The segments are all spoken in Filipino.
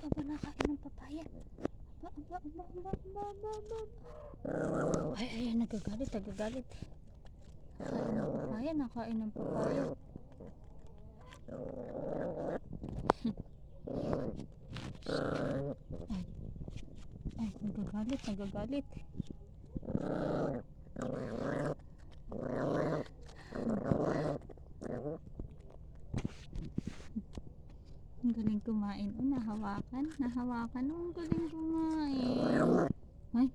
aba, nakain ng papaya. Aba. Ay, nagagalit. Nakain ng papaya. Ay, nagagalit. Ang galing kumain. Oh, nahawakan. Oh, ang galing kumain. Ay,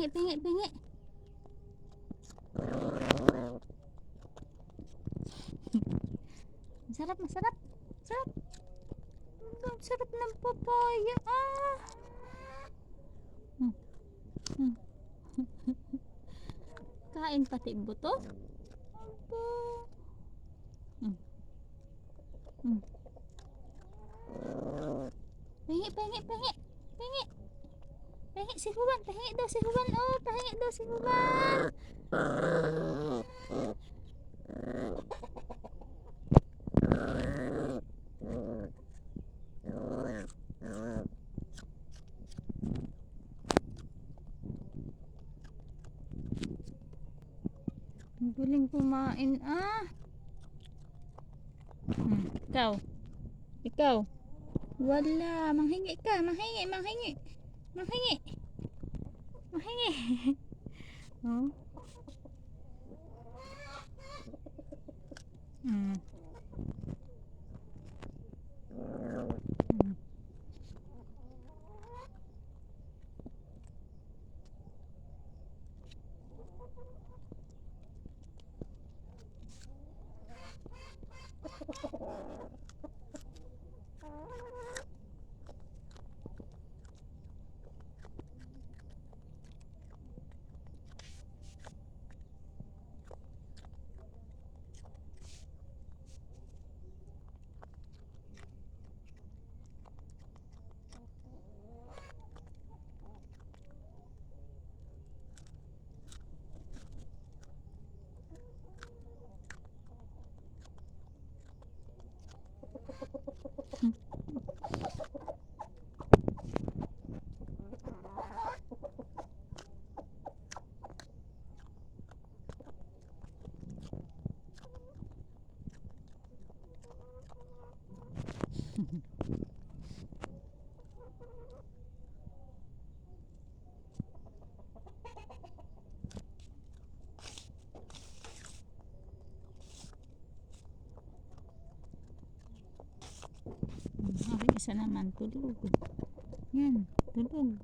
pingi. Masarap. Ang sarap ng papaya. Kain pati buto. Aba. Pingi. Pahingi si Juan. Pahingi daw si Juan. Ang galing kumain. Ikaw. Wala. Manghingi ka. Manghingi. Oh. Isa naman tulog. Yan, tulog.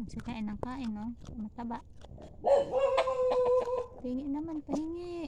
Isa kain ng kain, no? Mataba. Pahingi.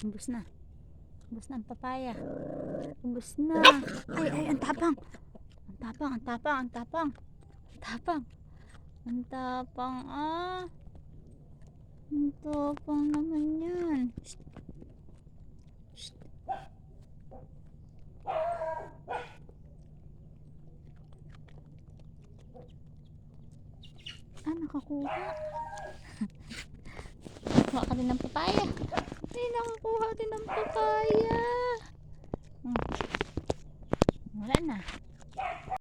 Ubus na ang papaya. Ubus na. Ay, ang tapang. Ang tapang. Ang tapang naman yan. Shh. Nakakuha. Kuha ka din ng papaya. Nakakuha din ng papaya. Wala na.